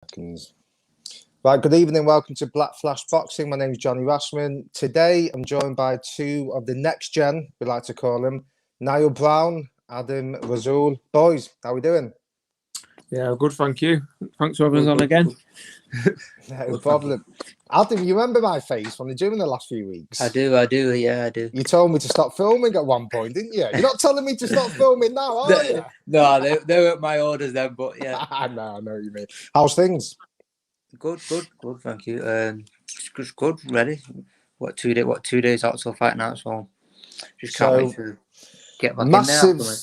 Seconds. Right, good evening. Welcome to Black Flash Boxing. My name is Jonny Rashman. Today, I'm joined by two of the next gen, we like to call them, Niall Brown, Adam Rasool. Boys, how we doing? Yeah, good, thank you. Thanks for having us on again. No problem. Adam, you remember my face from the gym in the last few weeks? I do. Yeah, I do. You told me to stop filming at one point, didn't you? You're not telling me to stop filming now, are you? No, they weren't my orders then, but yeah. No, I know what you mean. How's things? Good, thank you. Just good, ready. What 2 days out till fight now, so just can't wait to get back massive, in there.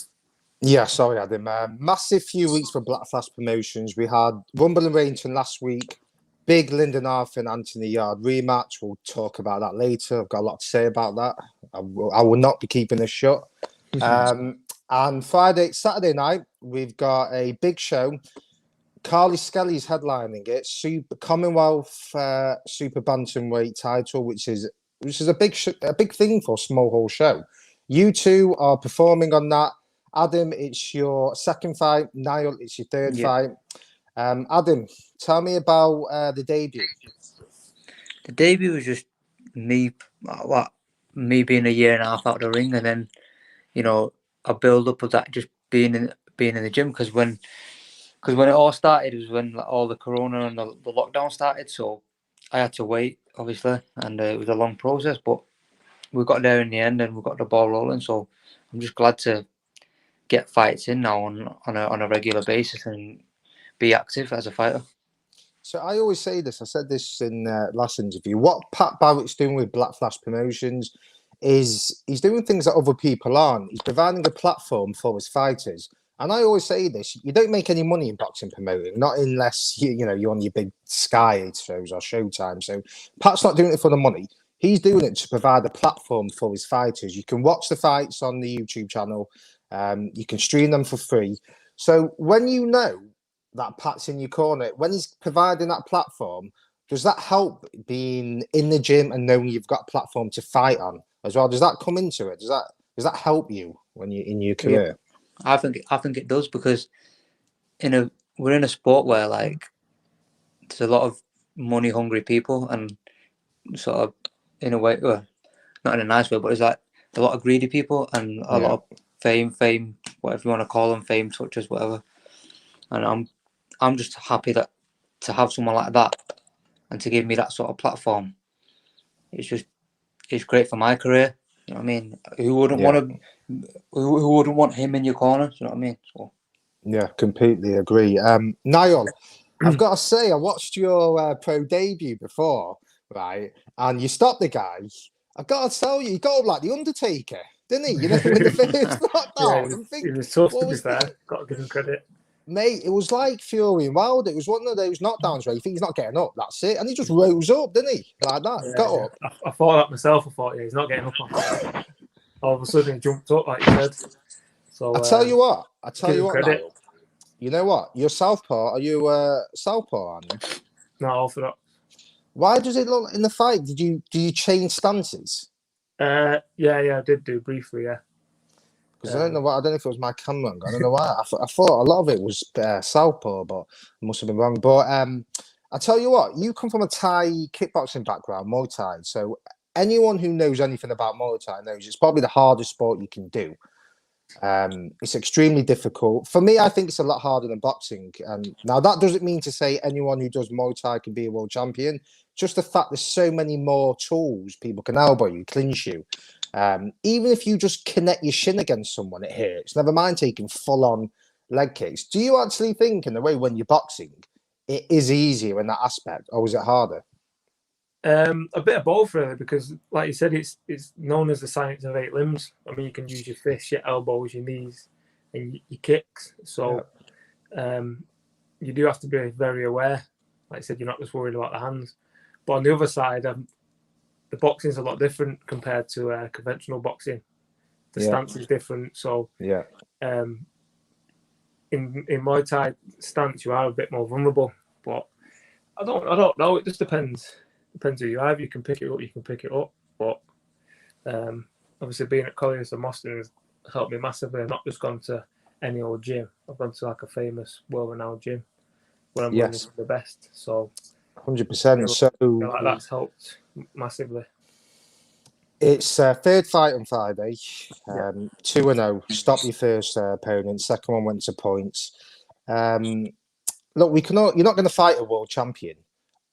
Yeah, sorry, Adam. Massive few weeks for Black Flash Promotions. We had Rumble and Rainton last week. Big Lyndon Arthur and Anthony Yard rematch. We'll talk about that later. I've got a lot to say about that. I will not be keeping this shut. And Saturday night, we've got a big show. Carly Skelly's headlining it. Commonwealth Super Bantamweight title, which is a big thing for a small hall show. You two are performing on that. Adam, it's your second fight. Niall, it's your third fight. Adam, tell me about the debut. The debut was just me being a year and a half out of the ring, and then a build up of that just being in the gym because when it all started was when all the corona and the lockdown started, so I had to wait obviously, and it was a long process, but we got there in the end and we got the ball rolling. So I'm just glad to get fights in now on a regular basis and be active as a fighter. So I always say this. I said this in last interview. What Pat Barrett's doing with Black Flash Promotions is he's doing things that other people aren't. He's providing a platform for his fighters. And I always say this: you don't make any money in boxing promoting, not unless you're on your big Sky shows or Showtime. So Pat's not doing it for the money. He's doing it to provide a platform for his fighters. You can watch the fights on the YouTube channel. You can stream them for free. So when you know that Pat's in your corner, when he's providing that platform, does that help being in the gym and knowing you've got a platform to fight on as well? Does that come into it? Does that help you when you're in your career? Yeah. I think it does, because we're in a sport where there's a lot of money hungry people, and sort of in a way, well, not in a nice way, but there's a lot of greedy people and a lot of fame, whatever you want to call them, fame touchers, whatever. And I'm just happy that to have someone like that and to give me that sort of platform. It's great for my career. You know what I mean? Who wouldn't want him in your corner? You know what I mean? So. Yeah, completely agree. Niall, I've got to say, I watched your pro debut before, right? And you stopped the guy. I've got to tell you, he got up like the Undertaker, didn't he? You know, in the first knockdown. It was tough, to be fair. Got to give him credit. Mate, it was like Fury and Wilder. It was one of those knockdowns where you think he's not getting up. That's it. And he just rose up, didn't he? Like that. Yeah, got up. I thought that myself. I thought, he's not getting up on that. All of a sudden, he jumped up, like you said. So I tell you what, Niall. You know what? You're Southpaw. Are you Southpaw, aren't you? No, Orthodox. Why does it look in the fight? Do you change stances? Yeah, I did do briefly, yeah. Because I don't know if it was my camera. I don't know why. I thought a lot of it was Southpaw, but I must have been wrong. But I tell you what, you come from a Thai kickboxing background, Muay Thai. So anyone who knows anything about Muay Thai knows it's probably the hardest sport you can do. It's extremely difficult. For me, I think it's a lot harder than boxing. Now, that doesn't mean to say anyone who does Muay Thai can be a world champion. Just the fact there's so many more tools. People can elbow you, clinch you. Even if you just connect your shin against someone, it hurts. Never mind taking full-on leg kicks. Do you actually think, in the way when you're boxing, it is easier in that aspect, or is it harder? A bit of both, really, because, like you said, it's known as the science of 8 limbs. I mean, you can use your fists, your elbows, your knees, and your kicks. So, you do have to be very aware. Like I said, you're not just worried about the hands. But on the other side, the boxing is a lot different compared to conventional boxing. The stance is different. So, in Muay Thai stance, you are a bit more vulnerable. But I don't know. It just depends. Depends who you have. You can pick it up, But obviously, being at Collyhurst Moston has helped me massively. I've not just gone to any old gym. I've gone to like a famous, world-renowned gym. when I'm winning the best. So 100%. So I feel like that's helped massively. it's third fight on Friday. 2-0. Stop your first opponent. Second one went to points. Look, you're not going to fight a world champion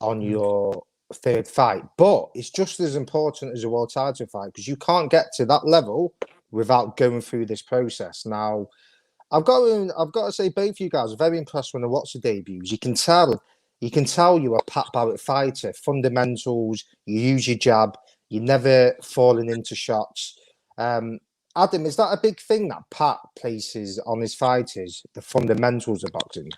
on your third fight, but it's just as important as a world title fight because you can't get to that level without going through this process. Now, I've got to say, both of you guys are very impressed when I watch the debuts. You can tell you're a Pat Barrett fighter. Fundamentals, you use your jab, you're never falling into shots. Adam, is that a big thing that Pat places on his fighters, the fundamentals of boxing?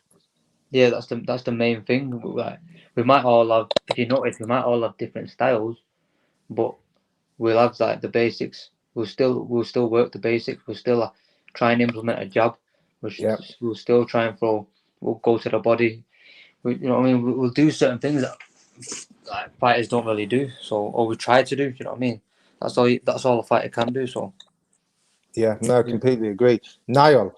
Yeah, that's the main thing. Like, we might all have, if you notice, we might all have different styles, but we'll have like the basics. We'll still work the basics. We'll still try and implement a jab. We'll still try and throw. We'll go to the body. You know what I mean? We'll do certain things that like fighters don't really do. So, or we try to do. You know what I mean? That's all a fighter can do. So. Yeah, no, I completely agree. Niall,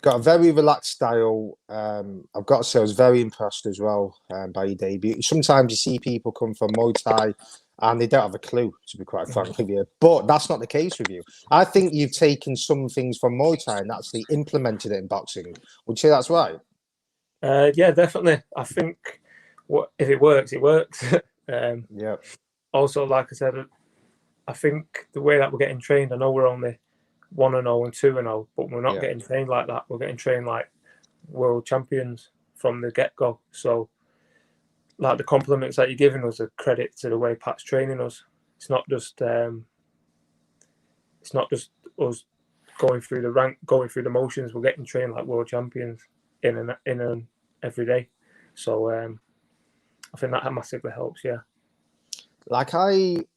got a very relaxed style. I've got to say, I was very impressed as well by your debut. Sometimes you see people come from Muay Thai and they don't have a clue, to be quite frank with you. But that's not the case with you. I think you've taken some things from Muay Thai and actually implemented it in boxing. Would you say that's right? Yeah, definitely. I think if it works, it works. Also, like I said, I think the way that we're getting trained, I know we're only 1-0 and 2-0, but we're not getting trained like that. We're getting trained like world champions from the get-go. So, like the compliments that you're giving us are credit to the way Pat's training us. It's not just us going through the motions. We're getting trained like world champions in and every day. So I think that massively helps. Yeah. Like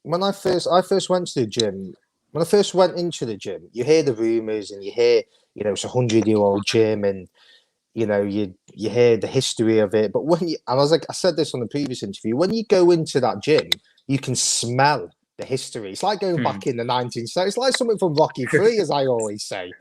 when I first went to the gym. When I first went into the gym, you hear the rumours and you hear, it's a 100-year-old gym and, you hear the history of it. But I said this on the previous interview, when you go into that gym, you can smell the history. It's like going back in the 1970s. It's like something from Rocky III, as I always say.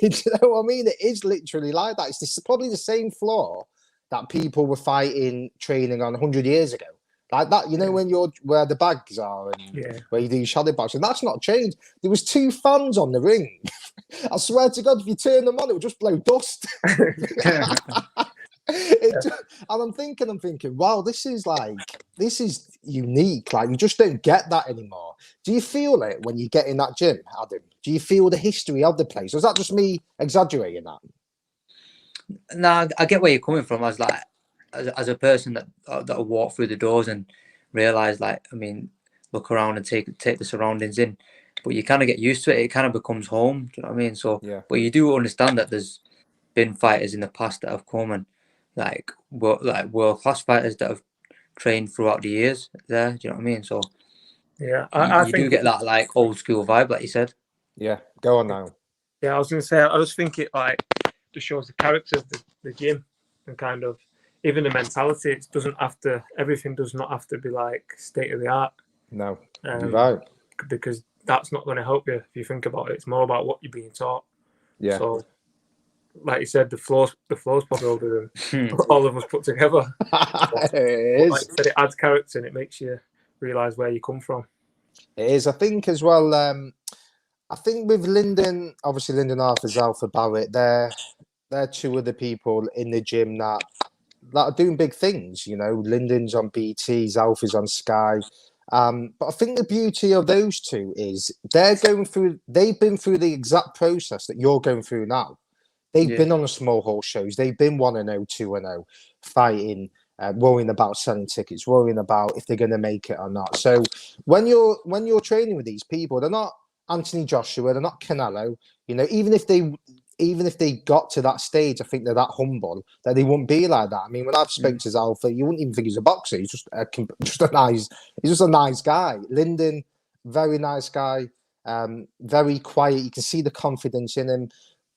Do you know what I mean? It is literally like that. It's probably the same floor that people were fighting, training on 100 years ago. Like that, when you're where the bags are and where you do shadow boxing, that's not changed. There was 2 fans on the ring. I swear to God, if you turn them on, it would just blow dust. And I'm thinking, wow, this is unique. Like you just don't get that anymore. Do you feel it when you get in that gym, Adam? Do you feel the history of the place? Or is that just me exaggerating that? No, I get where you're coming from. As a person that walk through the doors and realize, look around and take the surroundings in, but you kind of get used to it. It kind of becomes home. Do you know what I mean? So, but you do understand that there's been fighters in the past that have come and world class fighters that have trained throughout the years there. Do you know what I mean? So, I think do get that like old school vibe, like you said. Yeah, go on now. Yeah, I was going to say, I just think it just shows the character of the gym and kind of. Even the mentality, everything does not have to be like state of the art. No, you're right. Because that's not going to help you if you think about it. It's more about what you're being taught. Yeah. So, like you said, the floor's probably older than all of us put together. It is. Like you said, it adds character and it makes you realise where you come from. It is. I think as well. I think with Lyndon, obviously Lyndon Arthur's Alpha Barrett, they're 2 of the people in the gym that are doing big things. Lyndon's on BT, Alpha's on Sky. But I think the beauty of those 2 is they've been through the exact process that you're going through now. They've been on the small hall shows. They've been 1-0, 2-0, fighting, worrying about selling tickets, worrying about if they're going to make it or not. So when you're training with these people, they're not Anthony Joshua, they're not Canelo. Even if they got to that stage, I think they're that humble that they wouldn't be like that. I mean, when I've spoken to Alpha, you wouldn't even think he's a boxer. He's just a nice guy. Lyndon, very nice guy, very quiet. You can see the confidence in him,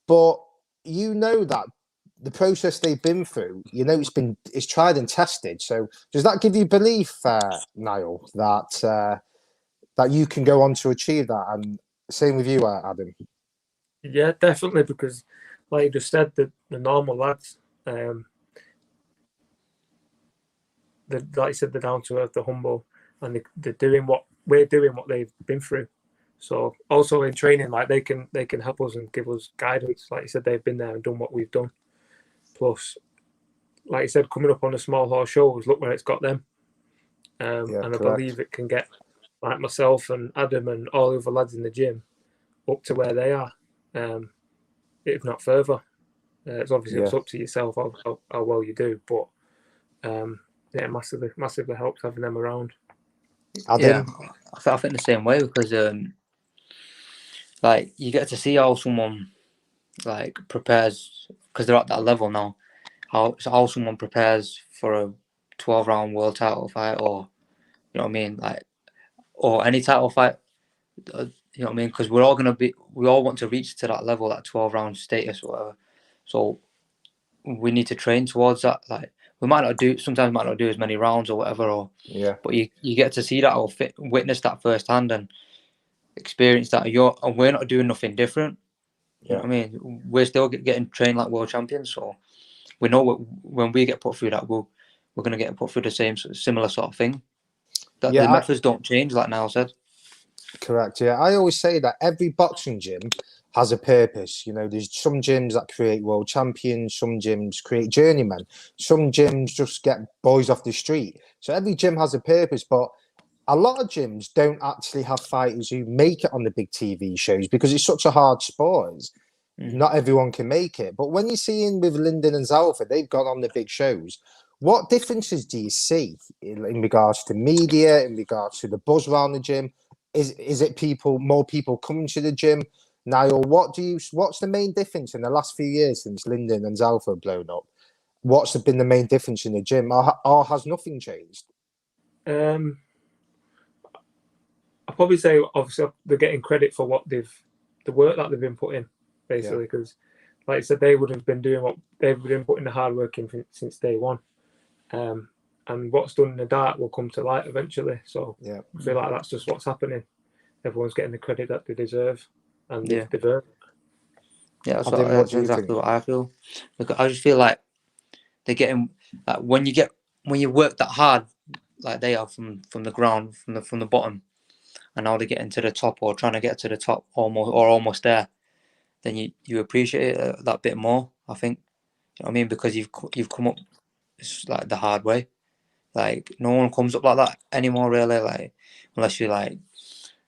but that the process they've been through, it's tried and tested. So does that give you belief, Niall, that you can go on to achieve that? And same with you, Adam. Yeah, definitely, because like you just said, the normal lads, like you said, they're down to earth, they're humble, and they're doing what we're doing, what they've been through. So also in training, like they can help us and give us guidance. Like you said, they've been there and done what we've done. Plus, like you said, coming up on the small horse shows, look where it's got them. And I believe it can get like myself and Adam and all the other lads in the gym up to where they are, if not further. It's obviously it's up to yourself how well you do, but massively helps having them around. Yeah, I think the same way, because like you get to see how someone like prepares, because they're at that level now. How someone prepares for a 12-round world title fight, or you know what I mean, like, or any title fight. You know what I mean? Because we all want to reach to that level, that 12-round status or whatever. So we need to train towards that. Like we sometimes might not do as many rounds or whatever, but you get to see that or witness that firsthand and experience that. And we're not doing nothing different. You know what I mean? We're still getting trained like world champions, so we know when we get put through that, we're going to get put through the similar sort of thing. The methods don't change, like Niall said. Correct. Yeah, I always say that every boxing gym has a purpose. You know, there's some gyms that create world champions, some gyms create journeymen, some gyms just get boys off the street. So every gym has a purpose, but a lot of gyms don't actually have fighters who make it on the big TV shows because it's such a hard sport. Not everyone can make it. But when you're seeing with Lyndon and Zalfa, they've got on the big shows. What differences do you see in regards to media, in regards to the buzz around the gym? Is it more people coming to the gym? Niall, what's the main difference in the last few years since Lyndon and Zalfa have blown up? What's been the main difference in the gym, or has nothing changed? I'll probably say obviously they're getting credit for the work that they've been putting, basically, because like I said, they would have been doing what they've been putting the hard work in since day one. And what's done in the dark will come to light eventually. So I feel like that's just what's happening. Everyone's getting the credit that they deserve and they've earned. Yeah, that's exactly what I feel. Because I just feel like they're getting, like, when you work that hard, like they are from the ground, from the bottom, and now they're getting to the top or trying to get to the top almost there, then you appreciate it that bit more, I think. You know what I mean? Because you've come up like the hard way. Like no one comes up like that anymore, really. Like unless you're like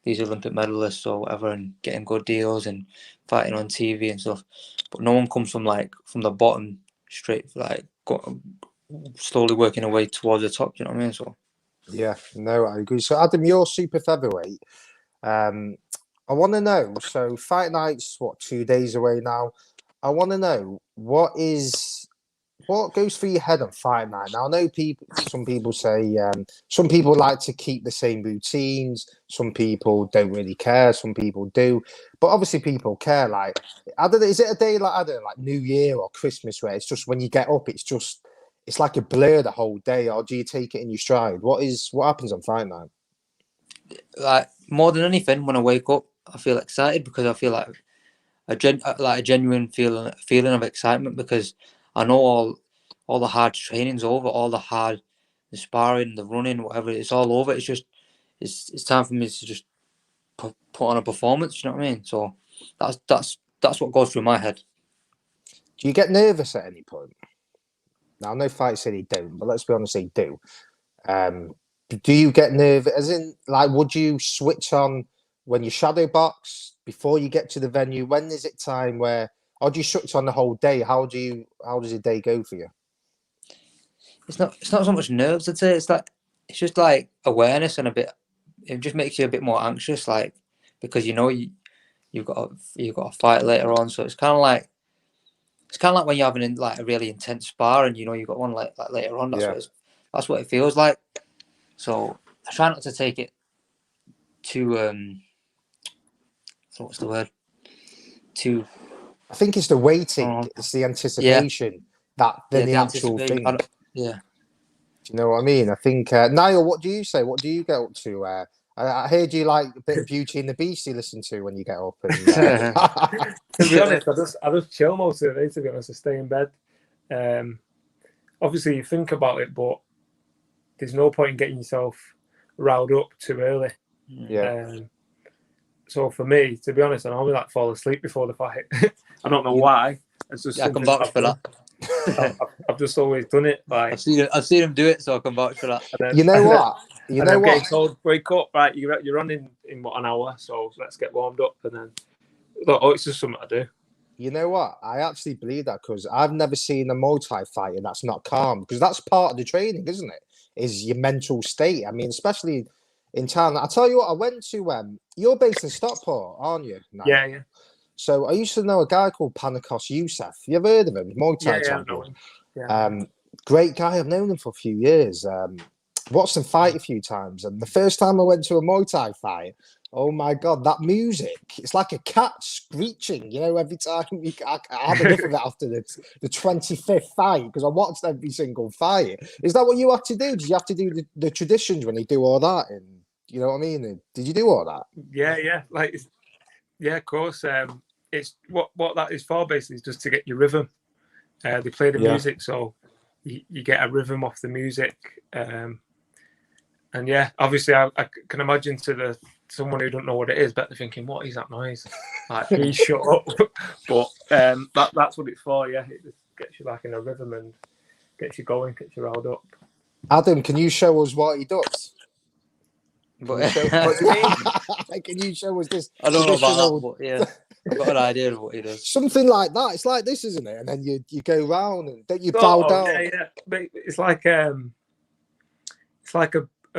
these Olympic medalists or whatever, and getting good deals and fighting on TV and stuff. But no one comes from the bottom straight, like slowly working their way towards the top. You know what I mean? So yeah, no, I agree. So Adam, you're super featherweight. I want to know. So fight night's 2 days away now. I want to know what goes through your head on fight night. Now I know some people say some people like to keep the same routines. Some people don't really care. Some people do, but obviously people care. Like, is it a day like New Year or Christmas where it's just when you get up, it's like a blur the whole day, or do you take it in your stride? What happens on fight night? Like more than anything, when I wake up, I feel excited because I feel like a genuine feeling of excitement, because I know all the hard training's over, all the sparring, the running, whatever, it's all over. It's just it's time for me to just put on a performance. You know what I mean? So that's what goes through my head. Do you get nervous at any point? Now I know fights say they don't, but let's be honest, they do. Do you get nervous? As in, like, would you switch on when you shadow box before you get to the venue? When is it time where, or do you switch on the whole day? How does your day go for you? It's not so much nerves, I'd say. It's just like awareness and it just makes you a bit more anxious, like, because you've got a fight later on. So it's kind of like when you're having like a really intense spar and you've got one like later on. That's what it feels like. So I try not to take it too what's the word? I think it's the waiting, it's the anticipation that then the actual thing. Yeah. Do you know what I mean? I think Niall, what do you say? What do you get up to? I heard you like a bit of Beauty and the Beast you listen to when you get up. And, to be honest, I just chill most of the day. To be honest, I stay in bed. Obviously, you think about it, but there's no point in getting yourself riled up too early. Yeah. So for me, to be honest, I normally like fall asleep before the fight. I don't know why. It's just I can something vouch for that. I've just always done it. Like I've seen him do it, so I can vouch for that. You know what? You know I'm what? getting told, wake up, right? You're on in what, an hour, so let's get warmed up, and then it's just something I do. You know what? I actually believe that because I've never seen a Muay Thai fighter that's not calm, because that's part of the training, isn't it? Is your mental state. I mean, especially in Thailand. I tell you what, I went to you're based in Stockport, aren't you? Niall? Yeah. So I used to know a guy called Panikos Youssef. You ever heard of him? Muay Thai Yeah, I know champion. him. Yeah. Great guy. I've known him for a few years. Watched him fight a few times, and the first time I went to a Muay Thai fight, oh my God, that music! It's like a cat screeching. You know, every time I had enough of it after the 25th fight, because I watched every single fight. Is that what you have to do? Did you have to do the traditions when they do all that? And you know what I mean? Did you do all that? Yeah. Of course. It's what that is for, basically, is just to get your rhythm. They play the music, so you get a rhythm off the music. And yeah, obviously, I can imagine to someone who don't know what it is, but they're thinking, "What is that noise?" Like, please shut up. But that's what it's for. Yeah, it just gets you back in a rhythm and gets you going, gets you riled up. Adam, can you show us what he does? But, What do you mean? Can you show us this? I don't know about traditional- that, but yeah, I've got an idea of what he does. Something like that. It's like this, isn't it? And then you go round and don't you bow down? Yeah. But it's like a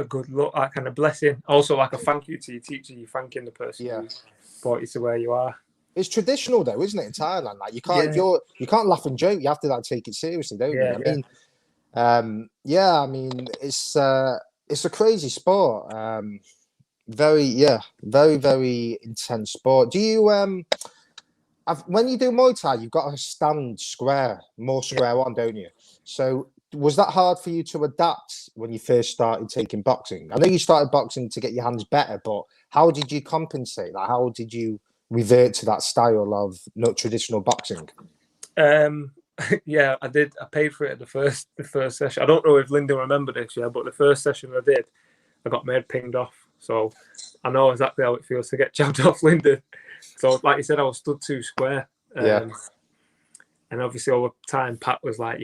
good look, like kind of blessing. Also, like a thank you to your teacher. You're thanking the person who brought you to where you are. It's traditional though, isn't it? In Thailand, like you can't you can't laugh and joke. You have to like take it seriously, don't you? I mean, it's a crazy sport. Very very intense sport. Do you when you do Muay Thai, you've got to stand square on, don't you? So was that hard for you to adapt when you first started taking boxing? I know you started boxing to get your hands better, but how did you compensate? Like, how did you revert to that style of not traditional boxing? Yeah, I did. I paid for it at the first session. I don't know if Lyndon remembered this, but the first session I did, I got made pinged off. So I know exactly how it feels to get jabbed off Lyndon. So like you said, I was stood too square. And obviously over time, Pat was like,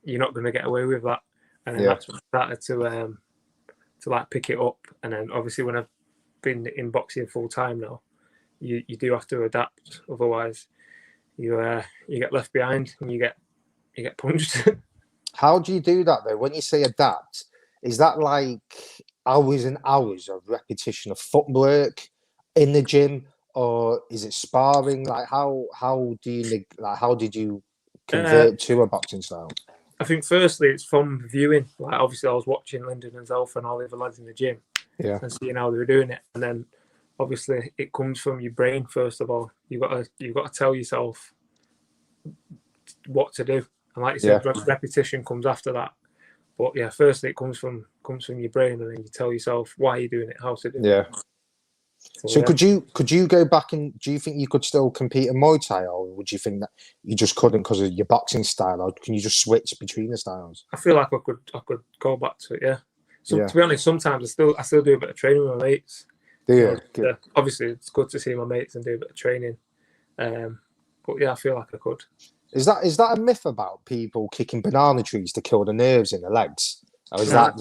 you're not going to get away with that. And then that's when I started to like pick it up. And then obviously when I've been in boxing full time now, you do have to adapt. Otherwise, you get left behind and you get punched. How do you do that though? When you say adapt, is that like hours and hours of repetition of footwork in the gym, or is it sparring? Like how did you convert to a boxing style? I think firstly it's from viewing. Like obviously I was watching Lyndon and Zelf and all the other lads in the gym, and seeing how they were doing it, and then obviously it comes from your brain first of all. You've got to tell yourself what to do, and like you said, repetition comes after that. But yeah, firstly it comes from your brain, and then you tell yourself why you're doing it, how to do it. Yeah. So could you go back and do you think you could still compete in Muay Thai, or would you think that you just couldn't because of your boxing style, or can you just switch between the styles? I feel like I could go back to it. Yeah. So to be honest, sometimes I still do a bit of training with my mates. Do you? Obviously, it's good to see my mates and do a bit of training. But yeah, I feel like I could. Is that a myth about people kicking banana trees to kill the nerves in the legs? Or is that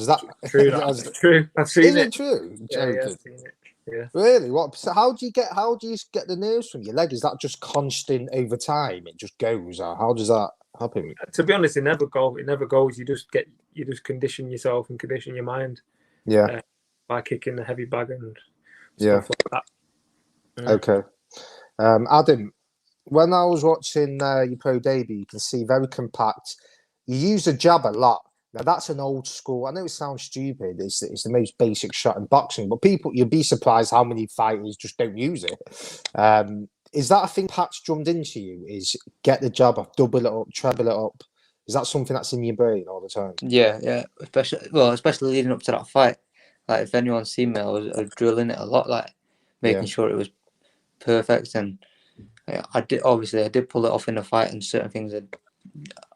true? That's true. I've seen it. Is it true? Yeah, I've seen it. Yeah. Really? What? So how do you get the nerves from your leg? Is that just constant over time? It just goes, or how does that happen? To be honest, it never goes. You just condition yourself and condition your mind. Yeah. By kicking the heavy bag and stuff like that. Yeah. Okay. Adam, when I was watching your pro debut, you can see very compact. You use the jab a lot. Now that's an old school. I know it sounds stupid. It's the most basic shot in boxing, but you'll be surprised how many fighters just don't use it. Is that a thing Pat's drummed into you? Is get the jab up, double it up, treble it up? Is that something that's in your brain all the time? Yeah. Especially leading up to that fight. Like if anyone's seen me, I was drilling it a lot, like making sure it was perfect. And I did pull it off in the fight, and certain things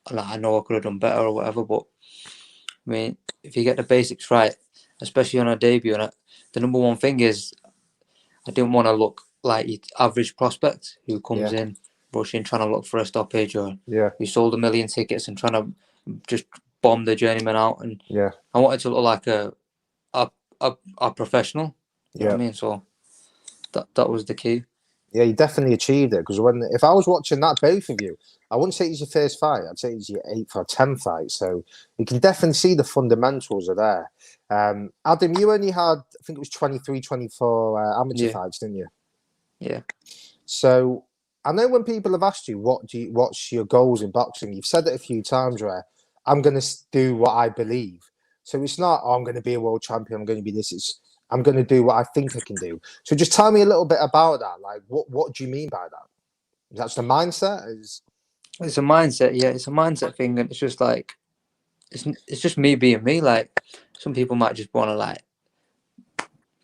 I know I could have done better or whatever. But I mean, if you get the basics right, especially on a debut, and the number one thing is I didn't want to look like your average prospect who comes in rushing, trying to look for a stoppage, or who sold 1 million tickets and trying to just bomb the journeyman out. And I wanted to look like a professional. You know what I mean? So that was the key. Yeah, you definitely achieved it, because if I was watching that, both of you, I wouldn't say it's your first fight. I'd say it's your 8th or 10th fight. So you can definitely see the fundamentals are there. Adam, you only had, I think it was 23, 24 amateur fights, didn't you? Yeah. So I know when people have asked you, what's your goals in boxing, you've said it a few times where I'm going to do what I believe. So it's not, I'm going to be a world champion, I'm going to be this. It's, I'm going to do what I think I can do. So just tell me a little bit about that. Like, what do you mean by that? That's the mindset? It's a mindset, yeah. It's a mindset thing, and it's just like, it's just me being me. Like, some people might just want to like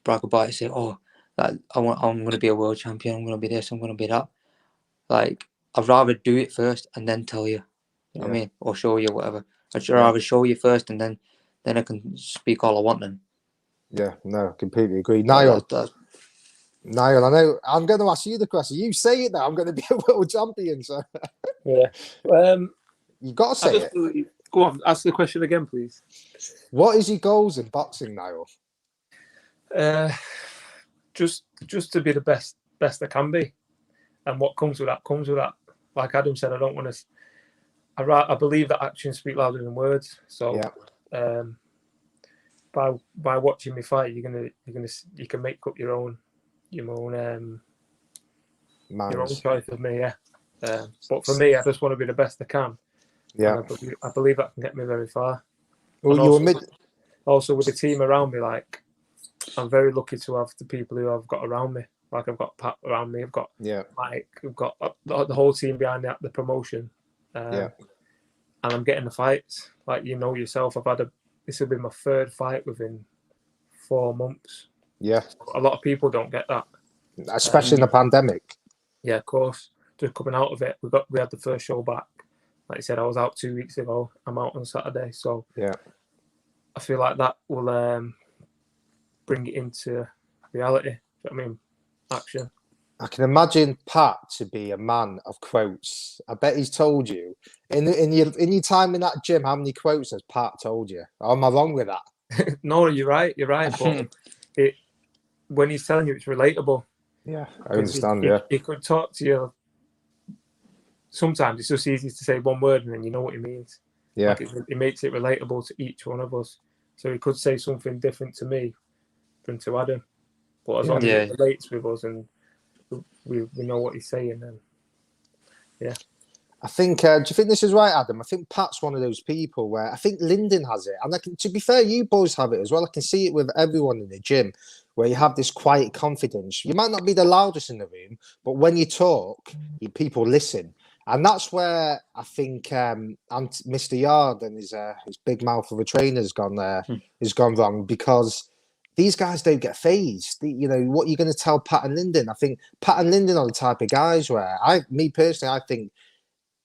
brag about it, say, "Oh, like I'm going to be a world champion. I'm going to be this. I'm going to be that." Like, I'd rather do it first and then tell you. You know what I mean? Or show you whatever. I'd rather show you first, and then I can speak all I want. Then. Yeah, no, completely agree. Niall, Niall, I know I'm going to ask you the question. You say it now. I'm going to be a world champion. So yeah, you got to say it. Go on, ask the question again, please. What is your goals in boxing, Niall? Just to be the best I can be, and what comes with that comes with that. Like Adam said, I don't want to. I believe that actions speak louder than words. So, by watching me fight, you can make up your own choice of me. Yeah. But for me, I just want to be the best I can. Yeah. I believe that can get me very far. Well, also with the team around me, like, I'm very lucky to have the people who I've got around me. Like, I've got Pat around me. I've got Mike. We've got the whole team behind the promotion. And I'm getting the fights. Like, you know yourself, this will be my 3rd fight within 4 months. Yeah. A lot of people don't get that. Especially in the pandemic. Yeah, of course. Just coming out of it, we had the first show back. Like I said, I was out 2 weeks ago. I'm out on Saturday. So I feel like that will bring it into reality. You know what I mean? Action. I can imagine Pat to be a man of quotes. I bet he's told you in your time in that gym, how many quotes has Pat told you? Or am I wrong with that? No, you're right. But when he's telling you, it's relatable. Yeah, I understand. He could talk to you. Sometimes it's just easy to say one word and then you know what he means. Yeah, like it makes it relatable to each one of us. So he could say something different to me than to Adam, but as long as it relates with us and we know what he's saying, then I think. Do you think this is right, Adam? I think Pat's one of those people where I think Lyndon has it, and to be fair, you boys have it as well. I can see it with everyone in the gym, where you have this quiet confidence. You might not be the loudest in the room, but when you talk, people listen. And that's where I think Mr. Yard and his big mouth of a trainer has gone wrong, because these guys don't get phased. You know, what you're going to tell Pat and Lyndon? I think Pat and Lyndon are the type of guys where I think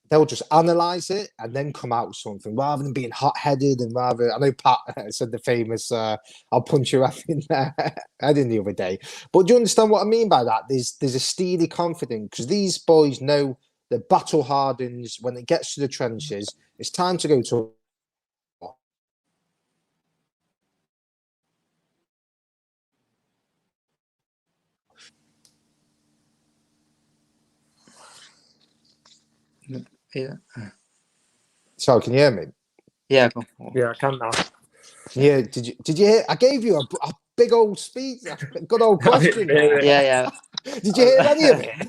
they'll just analyse it and then come out with something rather than being hot-headed and rather. I know Pat said the famous "I'll punch your head in the other day," but do you understand what I mean by that? There's a steely confidence, because these boys know the battle hardens when it gets to the trenches. It's time to go to. Yeah. So can you hear me? Yeah, I can now. Yeah, did you hear? I gave you a big old speech, a good old question. Yeah. Did you hear any of it?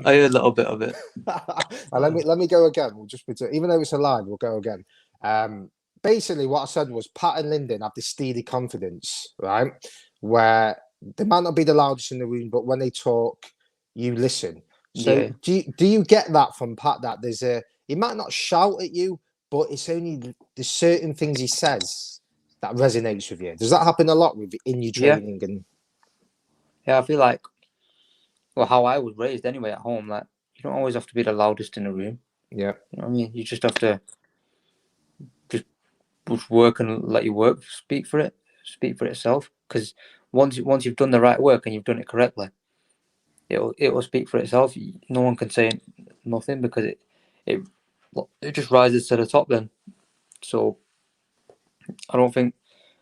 I heard a little bit of it. Let me go again. We'll just even though it's a line, we'll go again. Basically, what I said was Pat and Lyndon have this steely confidence, right? Where they might not be the loudest in the room, but when they talk, you listen. So do you get that from Pat? That he might not shout at you, but it's only the certain things he says that resonates with you. Does that happen a lot in your training? Yeah, I feel like, well, how I was raised anyway at home, like, you don't always have to be the loudest in the room. Yeah. You know what I mean? You just have to just just work and let your work speak for itself. Because once you've done the right work and you've done it correctly, it will speak for itself. No one can say nothing because it just rises to the top then. So I don't think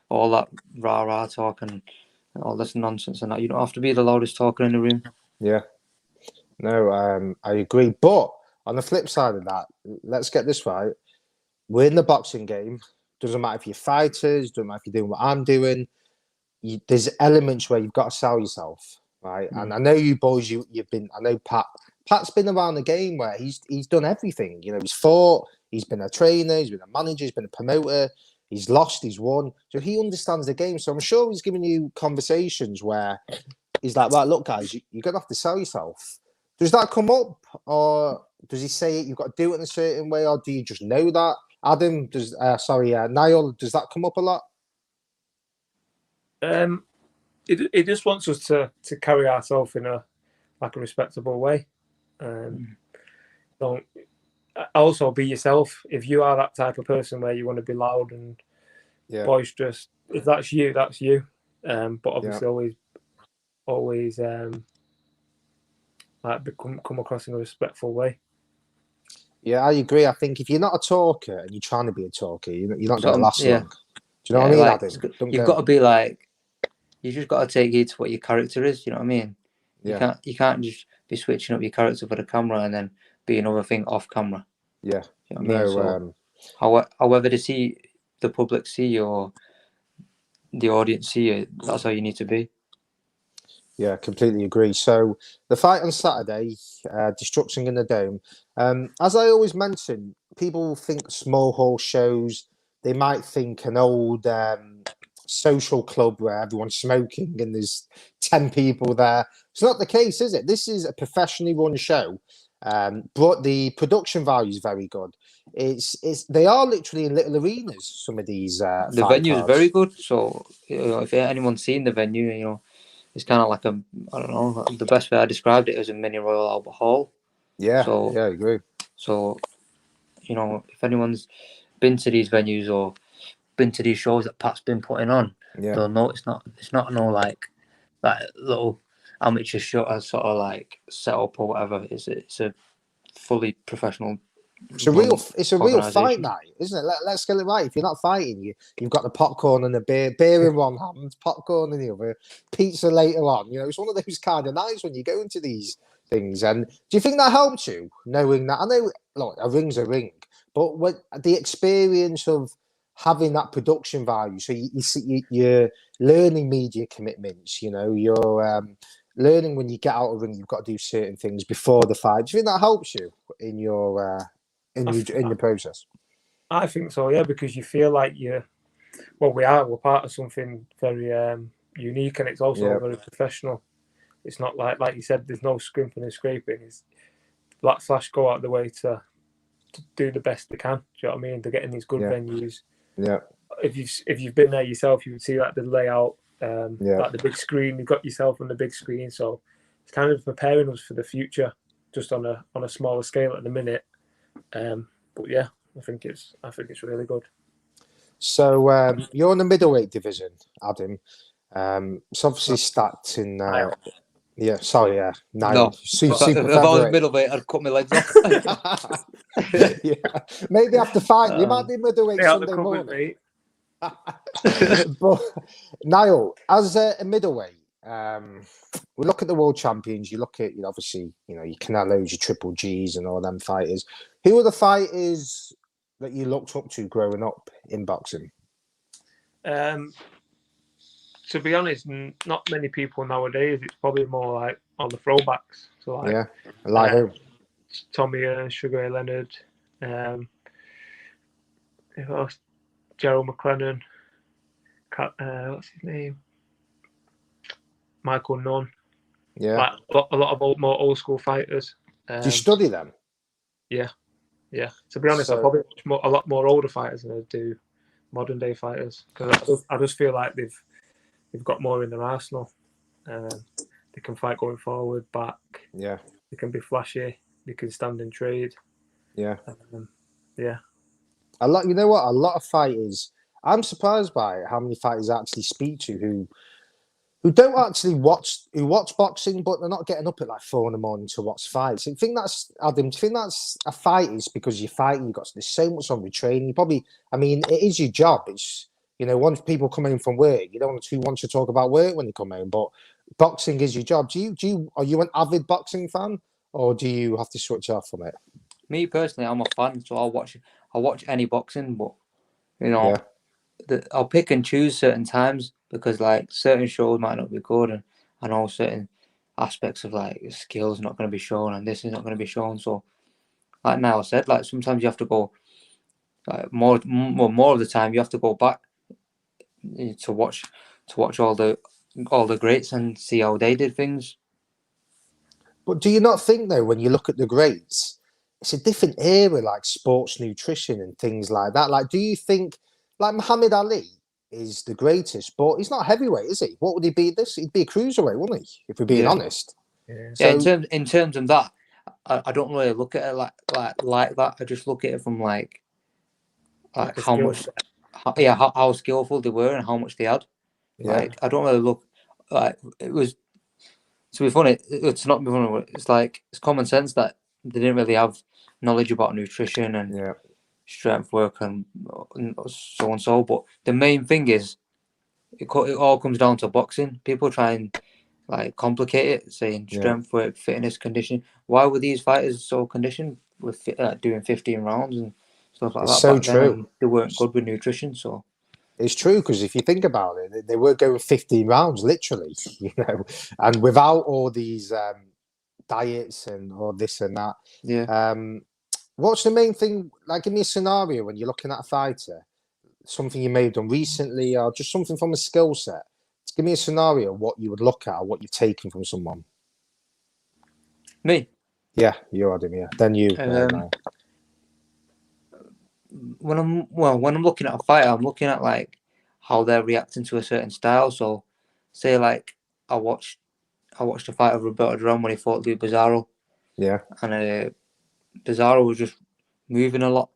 all that rah talk and all this nonsense and that. You don't have to be the loudest talker in the room. Yeah. No, I agree. But on the flip side of that, let's get this right. We're in the boxing game. Doesn't matter if you're fighters, doesn't matter if you're doing what I'm doing. There's elements where you've got to sell yourself, right? And I know you boys, you've been. I know Pat's been around the game where he's done everything. You know, he's fought, he's been a trainer, he's been a manager, he's been a promoter, he's lost, he's won. So he understands the game. So I'm sure he's giving you conversations where he's like, right, look, guys, you're gonna have to sell yourself. Does that come up, or does he say you've got to do it in a certain way, or do you just know that? Adam, Niall, does that come up a lot? It just wants us to carry ourselves in a respectable way. Don't also be yourself. If you are that type of person where you want to be loud and boisterous, if that's you, that's you. But obviously, always come across in a respectful way. Yeah, I agree. I think if you're not a talker and you're trying to be a talker, you're not going to last long. Do you know what I mean, like, Adam? You've got to be like, you just got to take heed to what your character is. You know what I mean? You can't just be switching up your character for the camera and then be another thing off camera. Yeah. You know what I mean? So, however the public see you or the audience see you, that's how you need to be. Yeah, completely agree. So the fight on Saturday, Destruction in the Dome. As I always mention, people think small hall shows. They might think an old social club where everyone's smoking and there's 10 people there. It's not the case, is it? This is a professionally run show, but the production value is very good. They are literally in little arenas. Some of these the venue is very good. So if anyone's seen the venue, it's kind of like I don't know, the best way I described it is a mini Royal Albert Hall. Yeah, I agree. So, if anyone's been to these venues or been to these shows that Pat's been putting on, they'll know it's not no like that little amateur show sort of like setup or whatever. It's a fully professional. It's a real fight night, isn't it? Let's get it right. If you're not fighting, you've got the popcorn and the beer in one hand, popcorn in the other, pizza later on. It's one of those kind of nights when you go into these things. And do you think that helped you, knowing that? I know, look, a ring's a ring, but the experience of having that production value, so you're learning media commitments. You're learning when you get out of ring, you've got to do certain things before the fight. Do you think that helps you in your in the process? I think so, yeah, because you feel like we're part of something very unique, and it's also very professional. It's not like you said, there's no scrimping and scraping. It's Black Flash go out of the way to do the best they can. Do you know what I mean? They're getting these good venues. Yeah. If you've been there yourself, you would see like the layout, like the big screen. You've got yourself on the big screen, so it's kind of preparing us for the future, just on a smaller scale at the minute. But yeah, I think it's really good. So you're in the middleweight division, Adam. It's obviously stacked in. Niall. Niall. No, if I was middleweight, I'd cut my legs off. Maybe after fight, you might be middleweight Sunday morning. But Niall, as a middleweight, we look at the world champions. You look at, obviously, your Canelos, your Triple Gs, and all them fighters. Who are the fighters that you looked up to growing up in boxing? To be honest, not many people nowadays. It's probably more like all the throwbacks. So like who? Tommy Sugar Ray Leonard, Gerald McLennan, what's his name? Michael Nunn. Yeah. Like a lot of more old school fighters. Do you study them? Yeah. To be honest, I probably watch a lot more older fighters than I do modern day fighters, because I just feel like they've got more in their arsenal. They can fight going forward, back. Yeah. They can be flashy. They can stand and trade. Yeah. A lot, you know what? A lot of fighters. I'm surprised by how many fighters I actually speak to who don't actually watch boxing, but they're not getting up at like 4 in the morning to watch fights. I think that's Adam. Do you think that's a fight? Is because you're fighting, there's so much on with training. You probably, I mean, it is your job. It's once people come home from work, you don't want to talk about work when you come home. But boxing is your job. Are you an avid boxing fan, or do you have to switch off from it? Me personally, I'm a fan, so I'll watch any boxing, but you know, I'll pick and choose certain times because like certain shows might not be good, and I know certain aspects of like skills not going to be shown, and this is not going to be shown. So, like Niall said, like sometimes you have to go like more of the time you have to go back to watch all the greats and see how they did things. But do you not think though, when you look at the greats, it's a different era, like sports nutrition and things like that? Like, do you think like Muhammad Ali is the greatest, but he's not heavyweight, is he? What would he be? He'd be a cruiserweight, wouldn't he? If we're being honest. Yeah. So, In terms of that, I don't really look at it like that. I just look at it from like how much, how skillful they were and how much they had. yeah. Like I don't really look like it was. To be funny, it's not be funny. It's like it's common sense that they didn't really have knowledge about nutrition and strength work and so and so. But the main thing is, it all comes down to boxing. People try and like complicate it, saying strength work, fitness, conditioning. Why were these fighters so conditioned with doing 15 rounds and stuff like It's that? so Back then, true. and they weren't good with nutrition, so. It's true, because if you think about it, they were going 15 rounds, literally, and without all these diets and all this and that. Yeah. What's the main thing? Like, give me a scenario when you're looking at a fighter, something you may have done recently, or just something from a skill set. Give me a scenario, what you would look at, or what you're taking from someone. Me? Yeah, you, Adam, yeah. Then you. When I'm looking at a fighter, I'm looking at like how they're reacting to a certain style. So, say like I watched the fight of Roberto Duran when he fought Lou Bizarro. Yeah. And Bizarro was just moving a lot.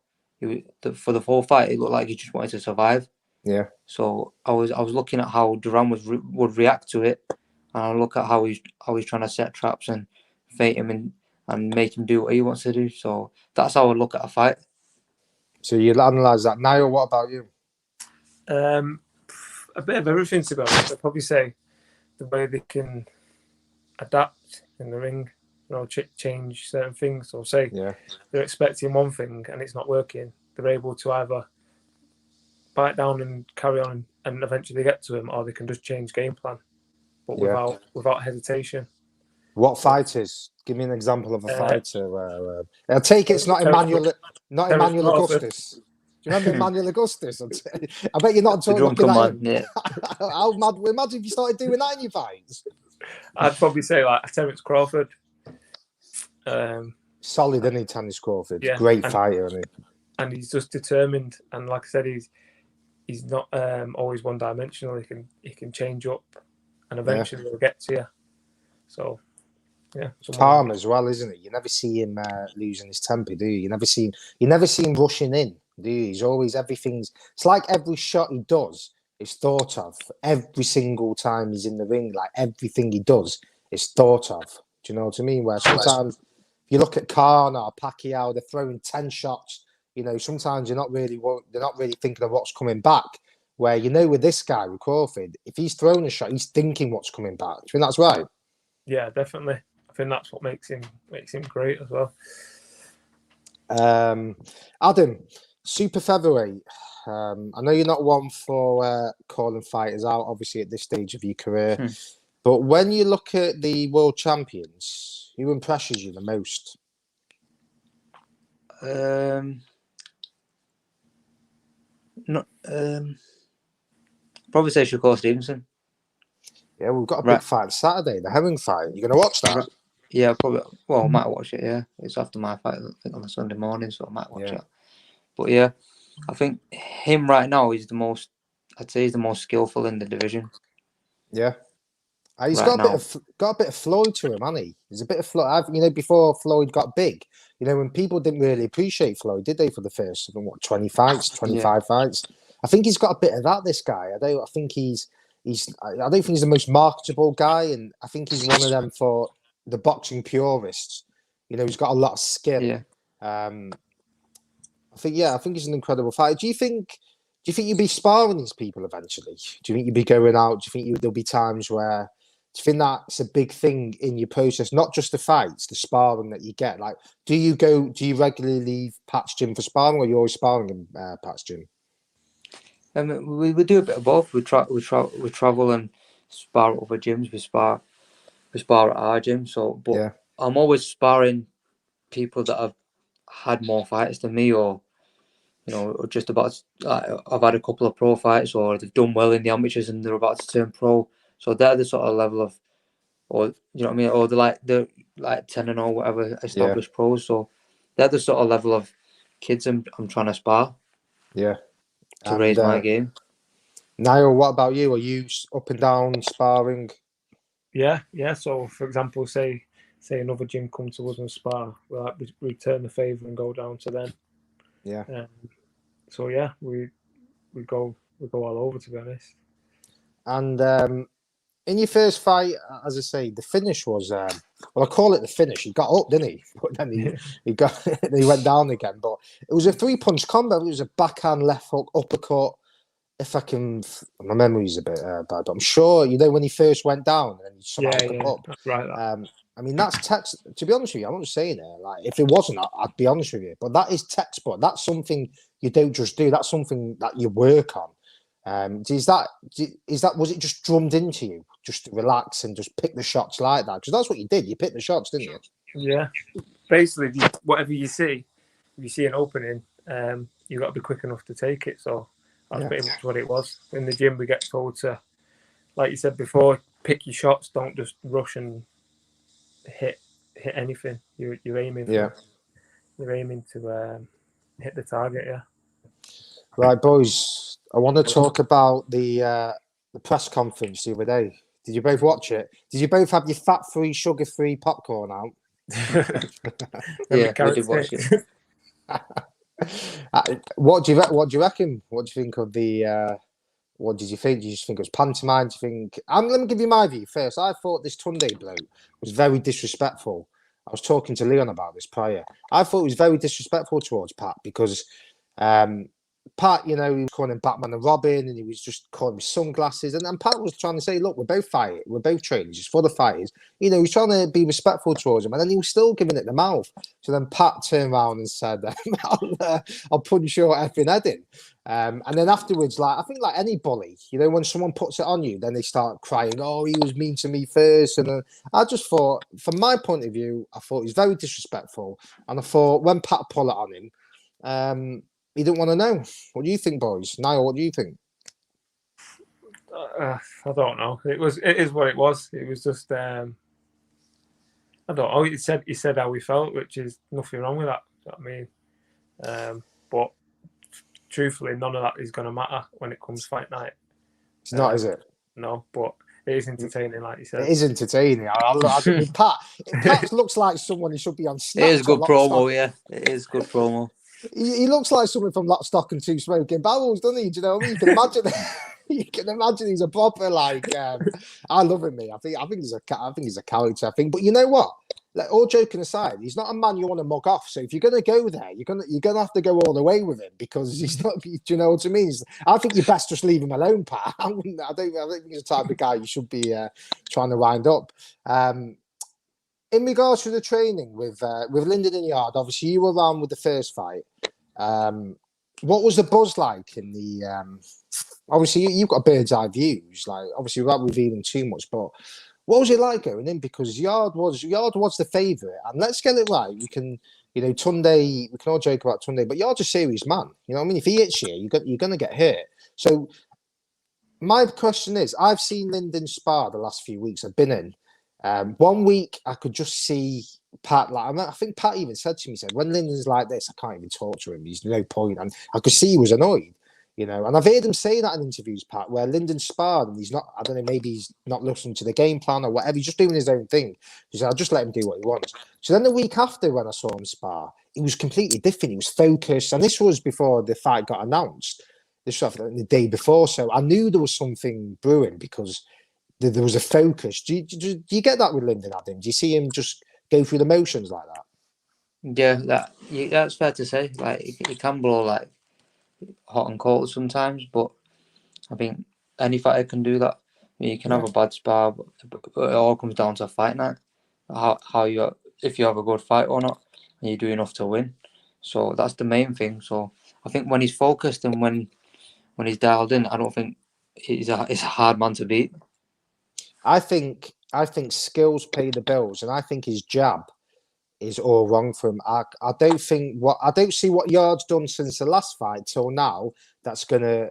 For the whole fight, it looked like he just wanted to survive. Yeah. So I was looking at how Duran would react to it, and I look at how he's trying to set traps and fake him and make him do what he wants to do. So that's how I look at a fight. So you'd analyse that. Niall, what about you? A bit of everything, to be honest. I'd probably say the way they can adapt in the ring, change certain things. So say they're expecting one thing and it's not working, they're able to either bite down and carry on and eventually get to him, or they can just change game plan, but without hesitation. What fighters? Give me an example of a fighter where I take it's not Emmanuel Augustus. Do you remember Emmanuel Augustus? I bet you're not talking about him. Yeah. How mad? Imagine if you started doing that in your fights. I'd probably say like Terence Crawford. Solid, isn't he, Terence Crawford? Yeah, great fighter, isn't he? And he's just determined. And like I said, he's not always one dimensional. He can change up, and eventually he'll get to you. So. Yeah, calm as well, isn't it? You never see him losing his temper, do you? You never see him rushing in, do you? He's always everything's. It's like every shot he does is thought of every single time he's in the ring. Like everything he does is thought of. Do you know what I mean? Where sometimes if you look at Khan or Pacquiao, they're throwing 10 shots. Sometimes they're not really thinking of what's coming back. Where with this guy with Crawford, if he's throwing a shot, he's thinking what's coming back. Do you think that's right? Yeah, definitely. I think that's what makes him great as well. Adam, super featherweight. I know you're not one for calling fighters out, obviously at this stage of your career, but when you look at the world champions, who impresses you the most? Probably say Shakur Stevenson. Yeah, we've got a big fight Saturday, the Herring fight. You're going to watch that? Yeah, probably. Well, I might watch it. Yeah, it's after my fight. I think on a Sunday morning, so I might watch it. But yeah, I think him right now is the most. I'd say he's the most skillful in the division. Yeah, He's right got now. got a bit of Floyd to him, hasn't he? There's a bit of Floyd. Before Floyd got big, when people didn't really appreciate Floyd, did they? For the first 20 fights, 25 fights. I think he's got a bit of that. This guy, I don't. I think I don't think he's the most marketable guy, and I think he's one of them for the boxing purists. He's got a lot of skill. Yeah. I think he's an incredible fighter. Do you think you'd be sparring these people eventually? Do you think you'd be going out? Do you think there'll be times where? Do you think that's a big thing in your process? Not just the fights, the sparring that you get. Like, do you regularly leave Pat's gym for sparring, or are you always sparring in Pat's gym? We do a bit of both. We travel and spar at other gyms. We spar at our gym. So, but I'm always sparring people that have had more fights than me, or just about. I've had a couple of pro fights, or they've done well in the amateurs and they're about to turn pro. So they're the sort of level of, or you know what I mean, or they're like 10 or whatever established pros. So they're the sort of level of kids I'm trying to spar. Yeah. To raise my game. Niall, what about you? Are you up and down sparring? Yeah. So, for example, say another gym comes to us and spar, we return the favour and go down to them. Yeah. So yeah, we go all over, to be honest. And in your first fight, as I say, the finish was I call it the finish. He got up, didn't he? But then he went down again. But it was a 3-punch combo. It was a backhand, left hook, uppercut. If I can, my memory's a bit bad, but I'm sure when he first went down and he somehow come up. Right. I mean, that's text. To be honest with you, I'm not saying it. Like, if it wasn't, I'd be honest with you. But that is textbook. That's something you don't just do. That's something that you work on. Was it just drummed into you, just to relax and just pick the shots like that? Because that's what you did. You picked the shots, didn't you? Yeah. Basically, whatever you see, if you see an opening, you got to be quick enough to take it. So that's pretty much what it was. In the gym, we get told to, like you said before, pick your shots. Don't just rush and hit anything. You're aiming. You're aiming to hit the target. Yeah. Right, boys. I want to talk about the press conference the other day. Did you both watch it? Did you both have your fat-free, sugar-free popcorn out? Yeah, we did watch it. What do you reckon? What do you think of the? What did you think? Do you just think it was pantomime? Do you think? Let me give you my view first. I thought this Tunde bloke was very disrespectful. I was talking to Leon about this prior. I thought it was very disrespectful towards Pat because Pat, he was calling him Batman and Robin, and he was just calling him sunglasses. And Pat was trying to say, look, we're both fighting, we're both trainers, it's for the fighters. He's trying to be respectful towards him, and then he was still giving it the mouth. So then Pat turned around and said, I'll punch your effing head in. And then afterwards, I think like any bully, when someone puts it on you, then they start crying, oh, he was mean to me first. And I just thought, from my point of view, I thought he was very disrespectful. And I thought when Pat pulled it on him, he didn't want to know. What do you think, boys? Niall, what do you think? I don't know. It is what it was. It was just I don't know. He said how he felt, which is nothing wrong with that. You know what I mean? But truthfully, none of that is going to matter when it comes fight night. It's not, is it? No, but it is entertaining, like you said. It is entertaining. I think Pat looks like someone who should be on Snapchat. It is good promo, yeah. It is good promo. He looks like someone from Lock, Stock and Two Smoking Barrels, doesn't he? Do you know what I mean? You can imagine. You can imagine he's a proper I love him, mate. I think he's a character. But you know what? All joking aside, he's not a man you want to mug off. So if you're going to go there, you're gonna have to go all the way with him because he's not. Do you know what I mean? I think you best just leave him alone, Pat. I don't think he's the type of guy you should be trying to wind up. In regards to the training with Lyndon in the yard, obviously you were around with the first fight. What was the buzz like in the? Obviously you've got bird's eye views. Obviously without revealing too much, but what was it like going in? Because Yard was the favourite, and let's get it right. We can, Tunde. We can all joke about Tunde, but Yard's a serious man. You know what I mean? If he hits you, you're going to get hurt. So my question is, I've seen Lyndon spar the last few weeks. I've been in. 1 week, I could just see Pat. I think Pat even said to me, when Lyndon's like this, I can't even talk to him. There's no point. And I could see he was annoyed. You know, and I've heard him say that in interviews, Pat, where Lyndon sparred and he's not, I don't know, maybe he's not listening to the game plan or whatever. He's just doing his own thing. He said, I'll just let him do what he wants. So then the week after, when I saw him spar, he was completely different. He was focused. And this was before the fight got announced. This was the day before. So I knew there was something brewing because there was a focus. Do you get that with Lyndon, Adam? Do you see him just go through the motions like that? Yeah, that's fair to say. Like, he can blow like hot and cold sometimes, but I think any fighter can do that. I mean, you can have a bad spar, but it all comes down to a fight night. How you, if you have a good fight or not, and you do enough to win. So that's the main thing. So I think when he's focused and when he's dialed in, I don't think he's a hard man to beat. I think skills pay the bills, and I think his jab is all wrong for him. I don't see what Yard's done since the last fight till now that's gonna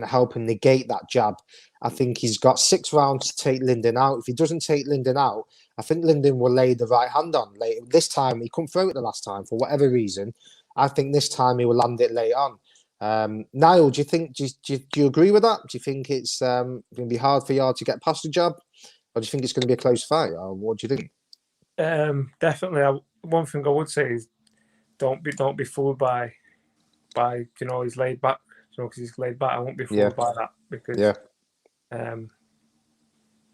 help him negate that jab. I think he's got 6 rounds to take Lyndon out. If he doesn't take Lyndon out, I think Lyndon will lay the right hand on later. This time he couldn't throw it the last time for whatever reason. I think this time he will land it late on. Niall, do you agree with that? Do you think it's going to be hard for Yard to get past the jab, or do you think it's going to be a close fight? Or what do you think? Definitely. One thing I would say is don't be fooled by he's laid back. Because he's laid back, I won't be fooled by that because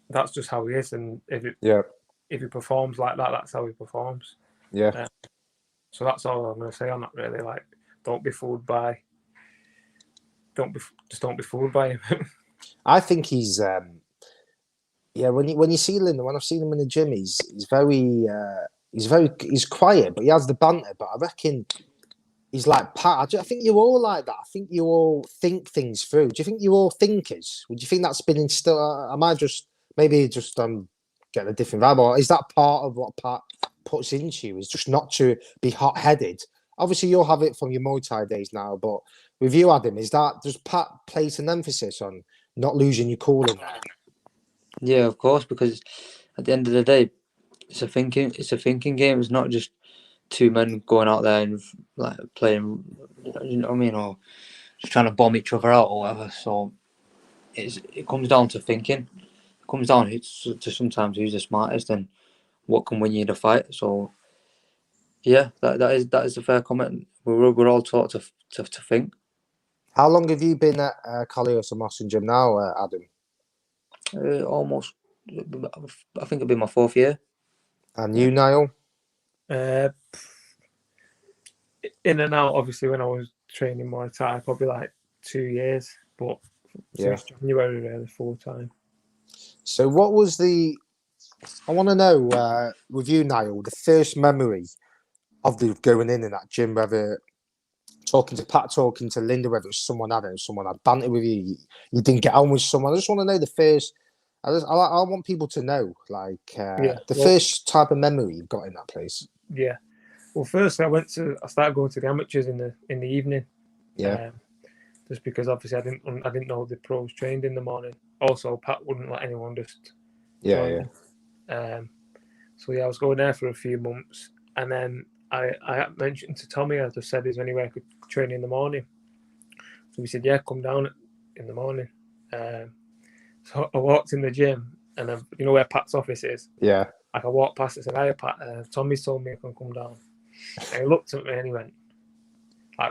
that's just how he is. And if he performs like that, that's how he performs. Yeah. So that's all I'm going to say on that. Really, like, don't be fooled by. Don't be fooled by him. I think he's. When you see Lyndon, when I've seen him in the gym, he's quiet, but he has the banter. But I reckon he's like Pat. I think you're all like that. I think you all think things through. Do you think you're all thinkers? Would you think that's been instilled? Am I just getting a different vibe, or is that part of what Pat puts into you? Is just not to be hot-headed? Obviously, you'll have it from your Muay Thai days now, but with you, Adam, does Pat place an emphasis on not losing your cool in there? Yeah, of course, because at the end of the day, it's a thinking game. It's not just 2 men going out there and like playing, you know what I mean, or just trying to bomb each other out or whatever. So it comes down to thinking. It comes down to sometimes who's the smartest and what can win you the fight. So yeah, that is a fair comment. We're all taught to think. How long have you been at Collyhurst Moston gym now, Adam? Almost, I think it'll be my 4th year. And you, Niall? In and out, obviously, when I was training Muay Thai, probably like 2 years, but since January, really, full time. So what was I want to know, with you, Niall, the first memory of going in that gym, whether talking to Pat, talking to Linda, whether it was someone had banter with you, you didn't get on with someone. I just want to know the first. I want people to know, like, first type of memory you've got in that place. Yeah. Well, firstly, I started going to the amateurs in the evening. Yeah. Just because obviously I didn't know the pros trained in the morning. Also, Pat wouldn't let anyone just. Yeah. So I was going there for a few months, and then I mentioned to Tommy, I just said, is there any way I could train in the morning? So he said, yeah, come down in the morning. So I walked in the gym, and you know where Pat's office is? Yeah. Like I walked past it and said, hiya, Pat, Tommy's told me I can come down. And he looked at me and he went, I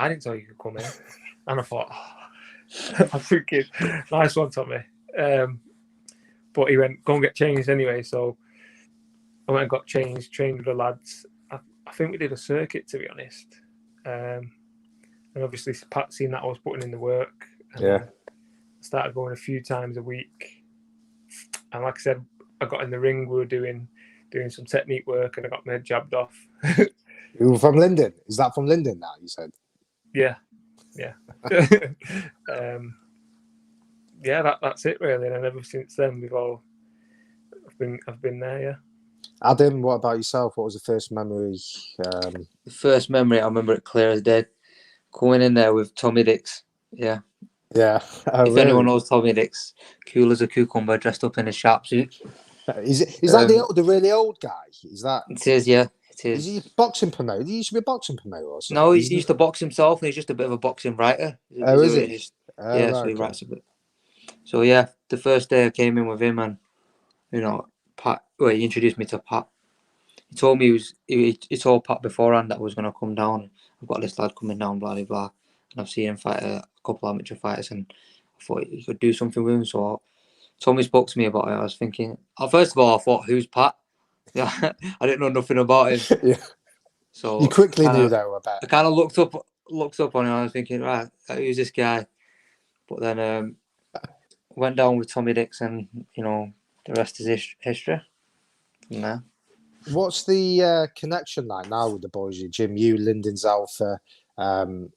didn't tell you could come in. And I thought, I'm thinking, nice one, Tommy. But he went, go and get changed anyway. So I went and got changed, trained with the lads. I think we did a circuit, to be honest. And obviously Pat seen that I was putting in the work. And started going a few times a week. And like I said, I got in the ring, we were doing some technique work, and I got my head jabbed off. You were from Linden? Is that from Linden now, you said? Yeah. That's it really. And ever since then, I've been there, yeah. Adam, what about yourself? What was the first memory? The first memory, I remember it clear as day. Going in there with Tommy Dix. Yeah. Yeah. If anyone knows Tommy Dix, cool as a cucumber, dressed up in a sharp suit. Is that the really old guy? Is that? It is, yeah. It Is is. he a boxing promoter? He used to be a boxing promoter or something. No, he used to box himself, and he's just a bit of a boxing writer. Oh, is he? Oh, Yeah, right, so he okay. writes a bit. So yeah, the first day I came in with him, and Pat. Well, he introduced me to Pat. He told me he told Pat beforehand that I was going to come down. I've got this lad coming down, blah blah blah, and I've seen him fight a couple of amateur fighters, and I thought he could do something with him. So Tommy spoke to me about it. I was thinking, first of all, I thought, who's Pat? Yeah, I didn't know nothing about him. Yeah. So You quickly knew though, I bet. I kind of looked up on him. I was thinking, right, who's this guy? But then went down with Tommy Dixon. The rest is history. Nah. What's the connection like now with the boys? You, Jim, you, Lyndon's Alpha. I know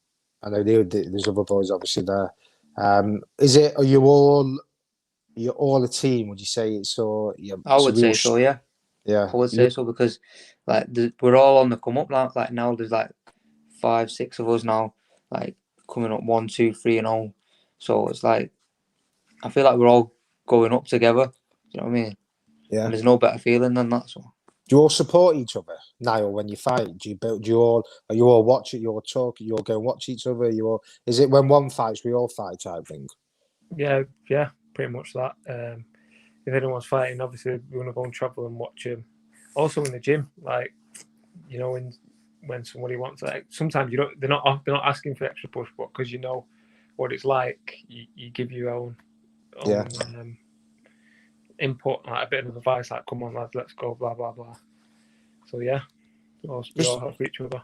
there's other boys obviously there. Are you all a team? Would you say it's so? I would say so, yeah. Yeah, I would say so because like we're all on the come up now. Like now there's like 5, 6 of us now, like coming up 1, 2, 3 and all. So it's like I feel like we're all going up together. You know what I mean? Yeah. And there's no better feeling than that. So do you all support each other, Niall, when you fight? Are you all watch it? You all talk? You all go and watch each other? Is it when one fights, we all fight type thing? Yeah, pretty much that. If anyone's fighting, obviously we want to go and travel and watch him. Also in the gym, like when somebody wants, like sometimes they're not asking for extra push, but because you know what it's like, you give your own input, like a bit of advice, like come on lads, let's go, blah blah blah. So yeah, we all help each other.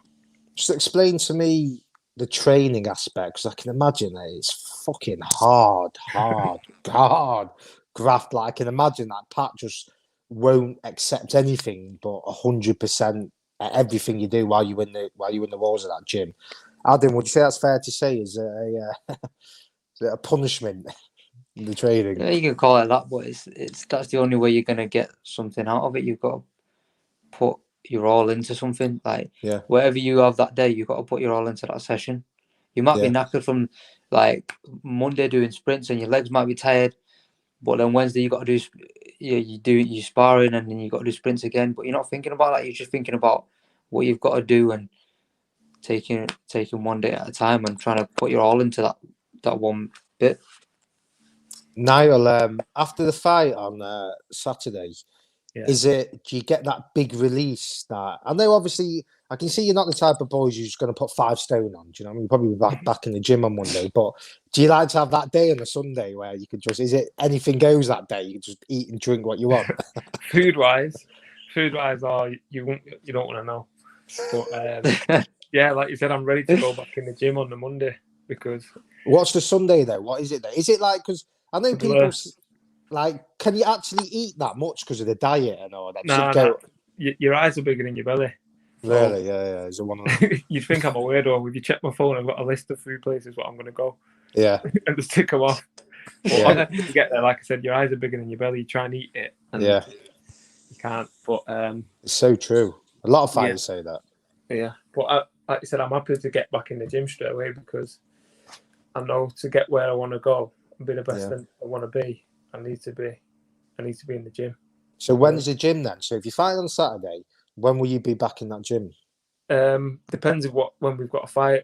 Just explain to me the training aspect, because I can imagine that it's fucking hard graft. Like I can imagine that Pat just won't accept anything but 100% at everything you do while you're in the walls of that gym. Adam, would you say that's fair to say? Is it a punishment in the training? yeah, you can call it that, but it's that's the only way you're gonna get something out of it. You've got to put your all into something. Like whatever you have that day, you've got to put your all into that session. You might be knackered from like Monday doing sprints and your legs might be tired, but then Wednesday you got to do your sparring and then you got to do sprints again. But you're not thinking about that. You're just thinking about what you've got to do and taking one day at a time and trying to put your all into that one bit. Niall, after the fight on Saturday, do you get that big release that I know obviously I can see you're not the type of boys who's going to put 5 stone on, do you know what I mean? You'll probably be back in the gym on Monday, but do you like to have that day on a Sunday where you can is it anything goes that day? You can just eat and drink what you want? food wise, you don't want to know. But yeah, like you said, I'm ready to go back in the gym on the Monday because. What's the Sunday though? What is it though? Is it like, because I know people like, can you actually eat that much because of the diet and all that? Nah. Your eyes are bigger than your belly. Really? Yeah. Is it one of them? You'd think I'm a weirdo. If you check my phone, I've got a list of food places where I'm going to go. Yeah. And just tick them off. But you get there, like I said, your eyes are bigger than your belly. You try and eat it. And you can't. But it's so true. A lot of fighters say that. Yeah. But like I said, I'm happy to get back in the gym straight away because I know to get where I want to go and be the best I want to be, I need to be in the gym. So when's the gym then? So if you fight on Saturday, when will you be back in that gym? Depends when we've got a fight.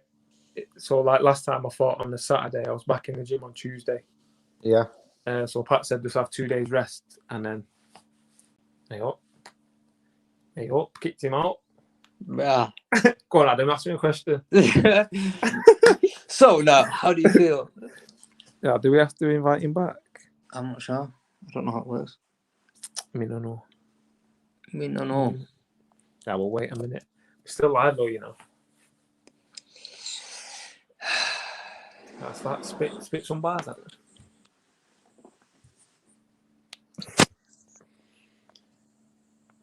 So like last time I fought on the Saturday, I was back in the gym on Tuesday. Yeah. So Pat said just have 2 days rest and then hey up, kicked him out. Yeah. Go on, Adam, ask me a question. So now, how do you feel? Yeah, do we have to invite him back? I'm not sure. I don't know how it works. I mean, I know. Yeah, well, wait a minute. We're still live though, you know. That's that. Spit some bars at me.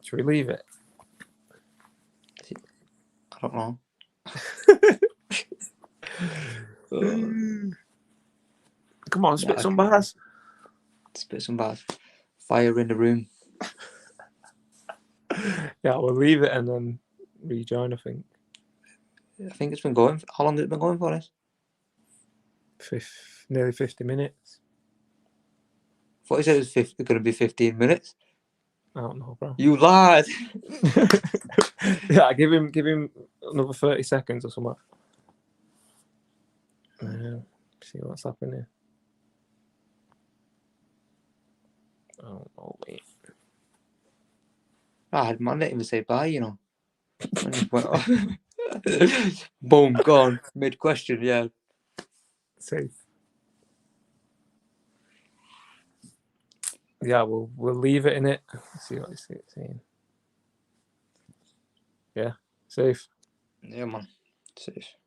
Should we leave it? I don't know. Come on, spit some bars. Spit some bars. Fire in the room. Yeah, we'll leave it and then rejoin, I think. I think it's been going. How long has it been going for us? Nearly 50 minutes. I thought you said it was going to be 15 minutes. I don't know, bro. You lied. Yeah, give him another 30 seconds or something. See what's happening. Oh, wait. I didn't even say bye, you know. I just went off. Boom, gone. Mid question, yeah. Safe. Yeah, we'll leave it in it. Let's see what it's saying. Yeah, safe. Yeah, man. Safe.